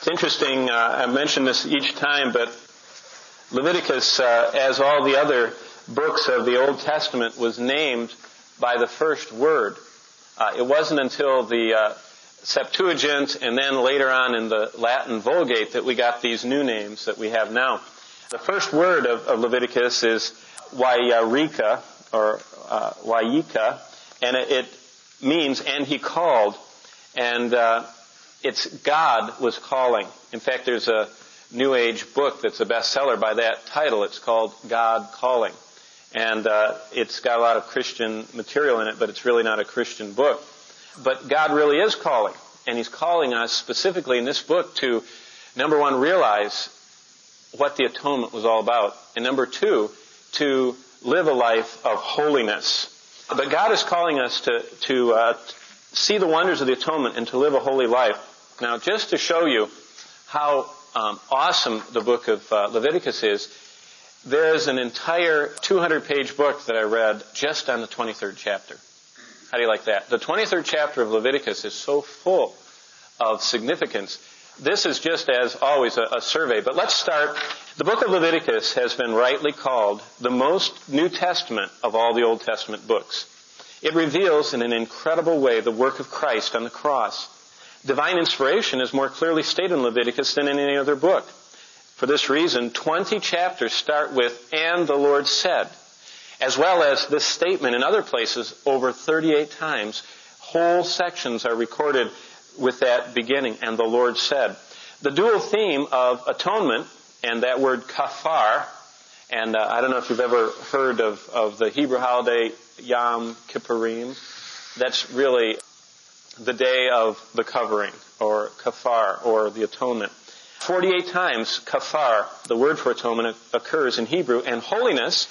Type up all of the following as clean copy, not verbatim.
It's interesting, I mention this each time, but Leviticus, as all the other books of the Old Testament, was named by the first word. It wasn't until the Septuagint and then later on in the Latin Vulgate that we got these new names that we have now. The first word of Leviticus is Wayarika, or Wayika, and it means, and he called, and it's God was calling. In fact, there's a New Age book that's a bestseller by that title. It's called God Calling. And it's got a lot of Christian material in it, but it's really not a Christian book. But God really is calling. And He's calling us specifically in this book to, number one, realize what the atonement was all about. And number two, to live a life of holiness. But God is calling us to see the wonders of the atonement and to live a holy life. Now, just to show you how awesome the book of Leviticus is, there is an entire 200-page book that I read just on the 23rd chapter. How do you like that? The 23rd chapter of Leviticus is so full of significance. This is just, as always, a survey. But let's start. The book of Leviticus has been rightly called the most New Testament of all the Old Testament books. It reveals in an incredible way the work of Christ on the cross. Divine inspiration is more clearly stated in Leviticus than in any other book. For this reason, 20 chapters start with, "And the Lord said," as well as this statement in other places over 38 times. Whole sections are recorded with that beginning, "And the Lord said." The dual theme of atonement, and that word kaphar, and I don't know if you've ever heard of the Hebrew holiday Yom Kippurim. That's really the day of the covering, or kaphar, or the atonement. 48 times kaphar, the word for atonement, occurs in Hebrew, and holiness,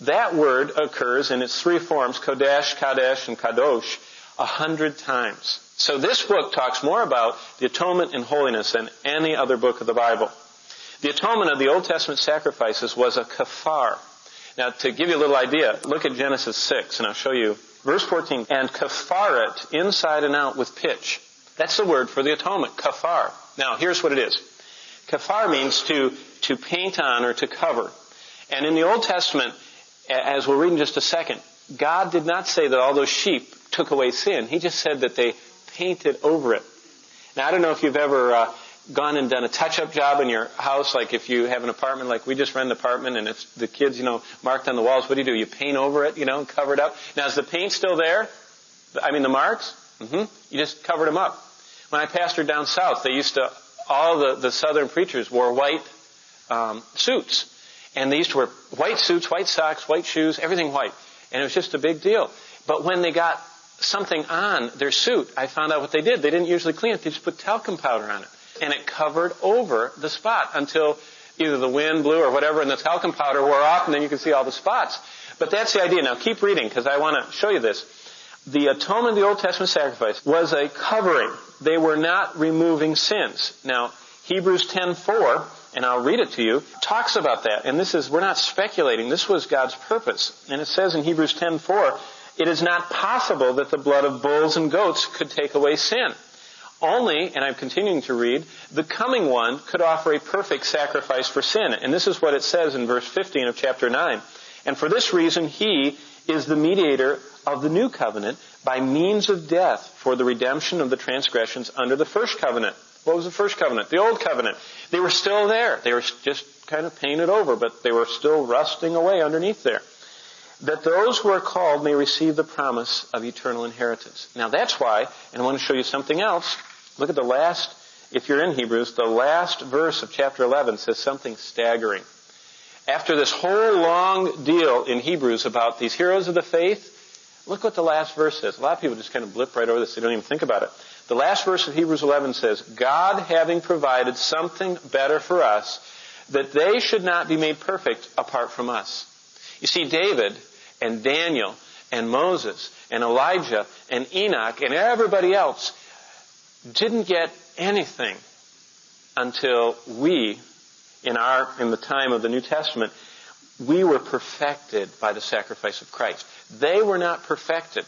that word occurs in its three forms, qodesh, qadesh, and qadosh, 100 times. So this book talks more about the atonement and holiness than any other book of the Bible. The atonement of the Old Testament sacrifices was a kaphar. Now, to give you a little idea, look at Genesis 6, and I'll show you. Verse 14, "And kaphar it inside and out with pitch." That's the word for the atonement, kaphar. Now, here's what it is. Kaphar means to paint on or to cover. And in the Old Testament, as we'll read in just a second, God did not say that all those sheep took away sin. He just said that they painted over it. Now, I don't know if you've ever gone and done a touch-up job in your house, like if you have an apartment, like we just rent an apartment, and it's the kids, marked on the walls. What do? You paint over it, and cover it up. Now, is the paint still there? I mean, the marks? You just covered them up. When I pastored down south, they used to, all the southern preachers wore white suits. And they used to wear white suits, white socks, white shoes, everything white. And it was just a big deal. But when they got something on their suit, I found out what they did. They didn't usually clean it. They just put talcum powder on it. And it covered over the spot until either the wind blew or whatever, and the talcum powder wore off, and then you could see all the spots. But that's the idea. Now keep reading, because I want to show you this. The atonement of the Old Testament sacrifice was a covering. They were not removing sins. Now, Hebrews 10:4, and I'll read it to you, talks about that. And we're not speculating. This was God's purpose. And it says in Hebrews 10:4, "It is not possible that the blood of bulls and goats could take away sin. Only," and I'm continuing to read, "the coming one could offer a perfect sacrifice for sin." And this is what it says in verse 15 of chapter 9. "And for this reason, he is the mediator of the new covenant by means of death for the redemption of the transgressions under the first covenant." What was the first covenant? The old covenant. They were still there. They were just kind of painted over, but they were still rusting away underneath there. "That those who are called may receive the promise of eternal inheritance." Now that's why, and I want to show you something else. Look at the last, if you're in Hebrews, the last verse of chapter 11 says something staggering. After this whole long deal in Hebrews about these heroes of the faith, look what the last verse says. A lot of people just kind of blip right over this. They don't even think about it. The last verse of Hebrews 11 says, "God having provided something better for us, that they should not be made perfect apart from us." You see, David and Daniel and Moses and Elijah and Enoch and everybody else didn't get anything until we, in the time of the New Testament, we were perfected by the sacrifice of Christ. They were not perfected.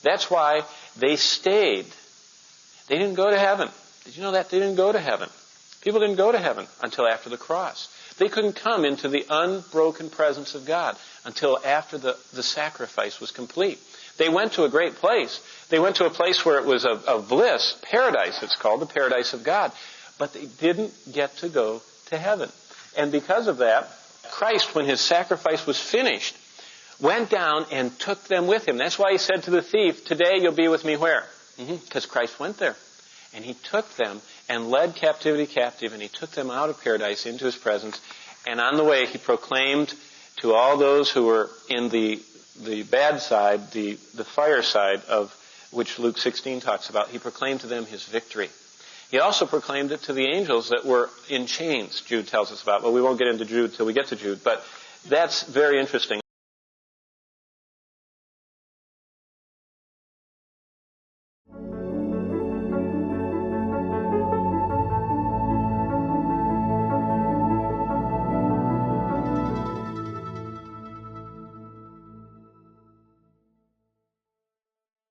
That's why they stayed. They didn't go to heaven. Did you know that? They didn't go to heaven. People didn't go to heaven until after the cross. They couldn't come into the unbroken presence of God until after the sacrifice was complete. They went to a great place. They went to a place where it was of bliss, paradise it's called, the paradise of God. But they didn't get to go to heaven. And because of that, Christ, when his sacrifice was finished, went down and took them with him. That's why he said to the thief, today you'll be with me where? Because Christ went there. And he took them and led captivity captive, and he took them out of paradise into his presence. And on the way, he proclaimed to all those who were in the bad side, the fire side of which Luke 16 talks about, he proclaimed to them his victory. He also proclaimed it to the angels that were in chains, Jude tells us about. Well, we won't get into Jude till we get to Jude, but that's very interesting.